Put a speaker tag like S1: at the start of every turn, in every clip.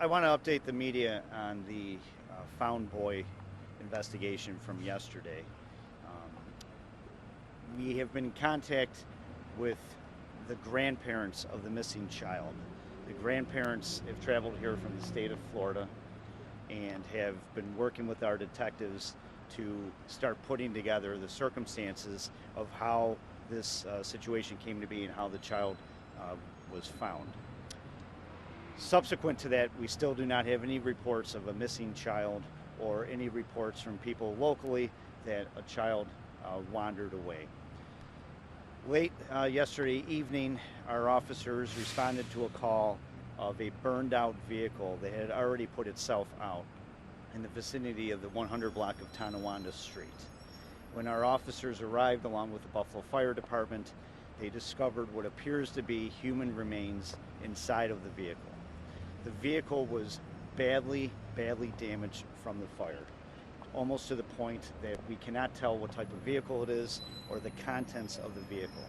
S1: I want to update the media on the found boy investigation from yesterday. We have been in contact with the grandparents of the missing child. The grandparents have traveled here from the state of Florida and have been working with our detectives to start putting together the circumstances of how this situation came to be and how the child was found. Subsequent to that, we still do not have any reports of a missing child or any reports from people locally that a child wandered away. Late yesterday evening, our officers responded to a call of a burned out vehicle that had already put itself out in the vicinity of the 100 block of Tonawanda Street. When our officers arrived along with the Buffalo Fire Department, they discovered what appears to be human remains inside of the vehicle. The vehicle was badly damaged from the fire, almost to the point that we cannot tell what type of vehicle it is or the contents of the vehicle.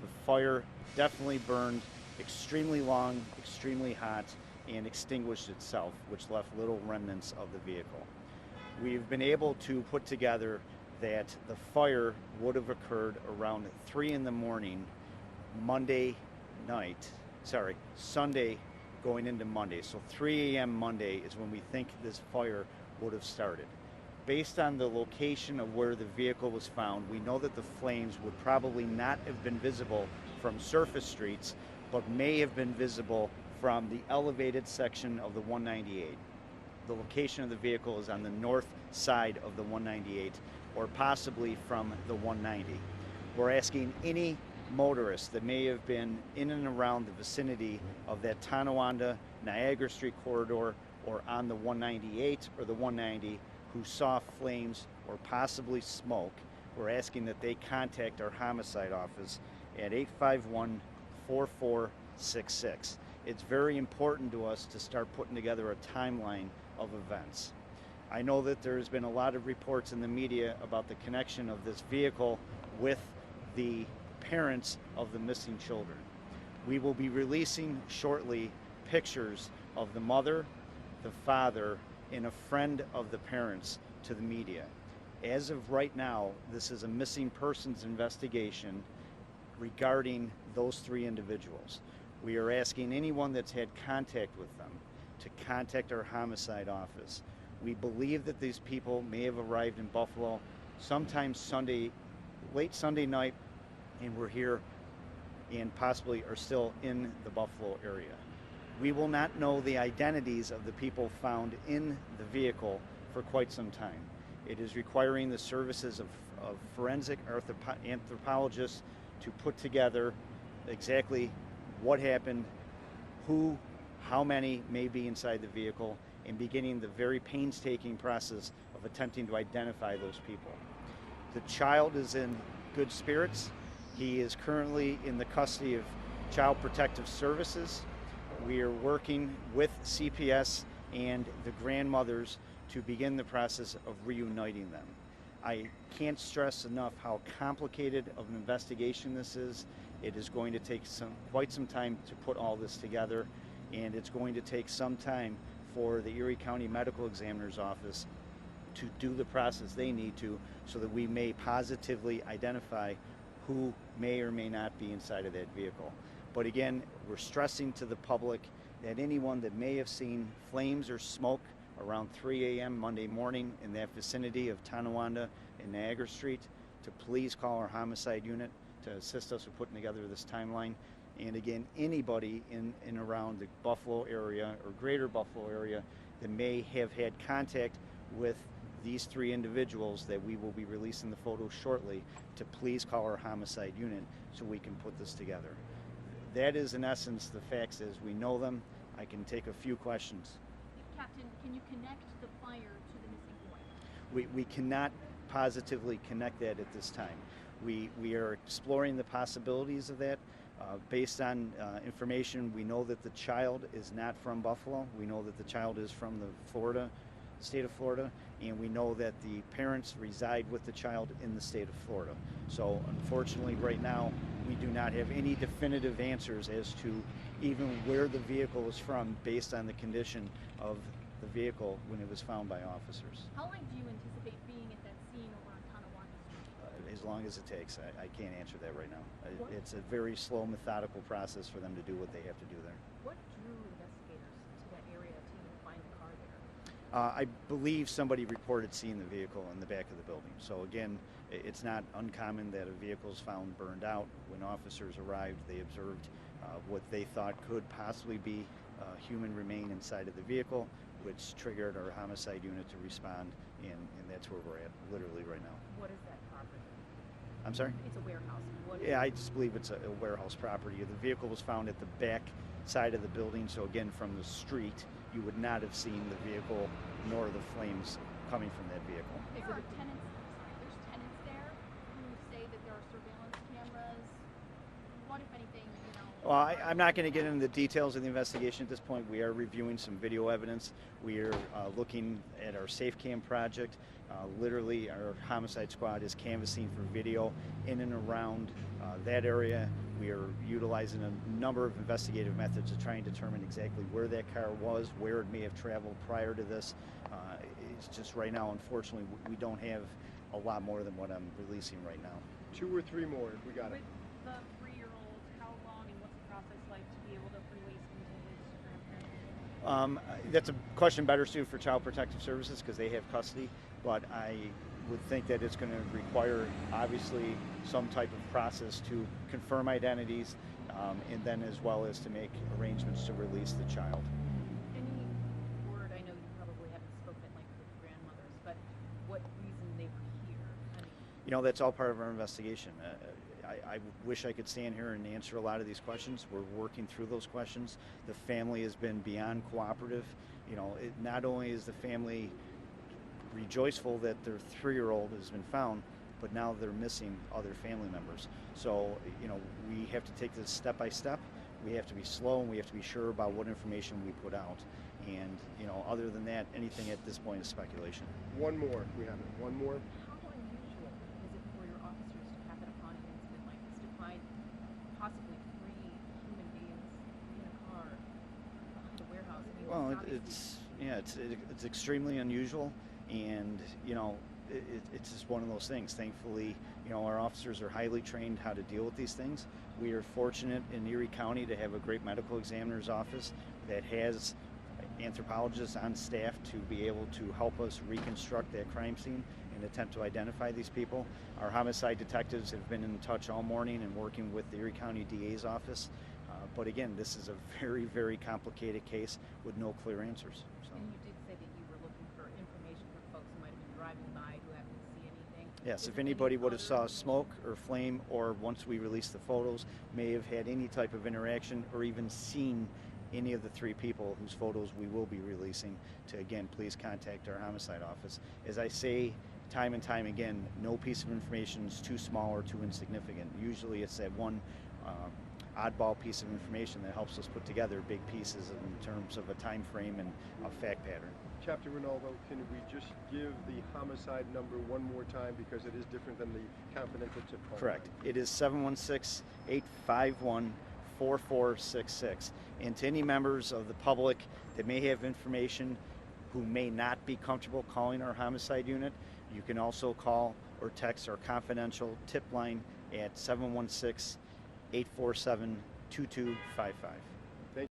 S1: The fire definitely burned extremely long, extremely hot, and extinguished itself, which left little remnants of the vehicle. We've been able to put together that the fire would have occurred around 3 in the morning, Sunday going into Monday. So 3 a.m. Monday is when we think this fire would have started. Based on the location of where the vehicle was found, we know that the flames would probably not have been visible from surface streets, but may have been visible from the elevated section of the 198. The location of the vehicle is on the north side of the 198, or possibly from the 190. We're asking any motorist that may have been in and around the vicinity of that Tonawanda, Niagara Street corridor, or on the 198 or the 190 who saw flames or possibly smoke, we're asking that they contact our homicide office at 851-4466. It's very important to us to start putting together a timeline of events. I know that there's been a lot of reports in the media about the connection of this vehicle with the parents of the missing children. We will be releasing shortly pictures of the mother, the father, and a friend of the parents to the media. As of right now, this is a missing persons investigation regarding those 3 individuals. We are asking anyone that's had contact with them to contact our homicide office. We believe that these people may have arrived in Buffalo sometime late Sunday night, and were here and possibly are still in the Buffalo area. We will not know the identities of the people found in the vehicle for quite some time. It is requiring the services of forensic anthropologists to put together exactly what happened, how many may be inside the vehicle, and beginning the very painstaking process of attempting to identify those people. The child is in good spirits. He is currently in the custody of Child Protective Services. We are working with CPS and the grandmothers to begin the process of reuniting them. I can't stress enough how complicated of an investigation this is. It is going to take quite some time to put all this together, and it's going to take some time for the Erie County Medical Examiner's Office to do the process they need to, so that we may positively identify who may or may not be inside of that vehicle. But again, we're stressing to the public that anyone that may have seen flames or smoke around 3 a.m. Monday morning in that vicinity of Tonawanda and Niagara Street, to please call our homicide unit to assist us with putting together this timeline. And again, anybody in and around the Buffalo area or greater Buffalo area that may have had contact with these 3 individuals that we will be releasing the photos shortly, to please call our homicide unit so we can put this together. That is in essence the facts as we know them. I can take a few questions.
S2: Captain, can you connect the fire to the missing boy?
S1: We cannot positively connect that at this time. We are exploring the possibilities of that. Based on information, we know that the child is not from Buffalo. We know that the child is from the state of Florida, and we know that the parents reside with the child in the state of Florida. So unfortunately right now we do not have any definitive answers as to even where the vehicle was from based on the condition of the vehicle when it was found by officers.
S2: How long do you anticipate being at that scene over on Tonawanda Street?
S1: As long as it takes. I can't answer that right now.
S2: What?
S1: It's a very slow, methodical process for them to do what they have to do there.
S2: What drew investigators to that area to even find the car there?
S1: I believe somebody reported seeing the vehicle in the back of the building. So again, it's not uncommon that a vehicle is found burned out. When officers arrived, they observed what they thought could possibly be human remain inside of the vehicle, which triggered our homicide unit to respond, and that's where we're at literally right now.
S2: What is that property?
S1: I'm sorry?
S2: It's a warehouse. What
S1: Yeah, I just believe it's a warehouse property. The vehicle was found at the back side of the building, so again, from the street, you would not have seen the vehicle nor the flames coming from that vehicle.
S2: There are tenants, there's tenants there who say that there are surveillance cameras. What, if anything, you know?
S1: Well, I'm not going to get into the details of the investigation at this point. We are reviewing some video evidence. We are looking at our Safe Cam project. Literally, our homicide squad is canvassing for video in and around that area. We are utilizing a number of investigative methods to try and determine exactly where that car was, where it may have traveled prior to this. It's just right now, unfortunately, we don't have a lot more than what I'm releasing right now.
S3: 2 or 3 more if we got it.
S2: With the 3-year-old, how long and what's the process like to be able to release him to his grandparents?
S1: That's a question better suited for Child Protective Services because they have custody, but I would think that it's going to require obviously some type of process to confirm identities and then as well as to make arrangements to release the child.
S2: Any word, I know you probably haven't spoken at length with grandmothers, but what reason they were here? I mean,
S1: You know, that's all part of our investigation. I wish I could stand here and answer a lot of these questions. We're working through those questions. The family has been beyond cooperative. You know, not only is the family rejoiceful that their 3-year-old has been found, but now they're missing other family members. So, you know, we have to take this step by step. We have to be slow and we have to be sure about what information we put out. And, you know, other than that, anything at this point is speculation.
S3: One more if we have it. One more.
S2: how unusual is it for your officers to happen upon an incident like this, to find possibly 3 human beings in a car behind a warehouse? I mean,
S1: Well,
S2: obviously-
S1: it's extremely unusual, and you know, it's just one of those things. Thankfully, you know, our officers are highly trained how to deal with these things. We are fortunate in Erie County to have a great medical examiner's office that has anthropologists on staff to be able to help us reconstruct that crime scene and attempt to identify these people. Our homicide detectives have been in touch all morning and working with the Erie County DA's office. But again, this is a very, very complicated case with no clear answers. So.
S2: And you did say that you were looking for information from folks who might have been driving by who happened to see anything.
S1: Yes,
S2: Is
S1: if
S2: there any
S1: anybody would have saw
S2: other-
S1: smoke or flame, or once we released the photos, may have had any type of interaction or even seen any of the 3 people whose photos we will be releasing, to again, please contact our homicide office. As I say time and time again, no piece of information is too small or too insignificant. Usually it's that one oddball piece of information that helps us put together big pieces in terms of a time frame and a fact pattern.
S3: Captain Ronaldo, can we just give the homicide number one more time because it is different than the confidential tip phone
S1: Correct.
S3: line?
S1: It is 716-851-4466. And to any members of the public that may have information who may not be comfortable calling our homicide unit, you can also call or text our confidential tip line at 716-847-2255.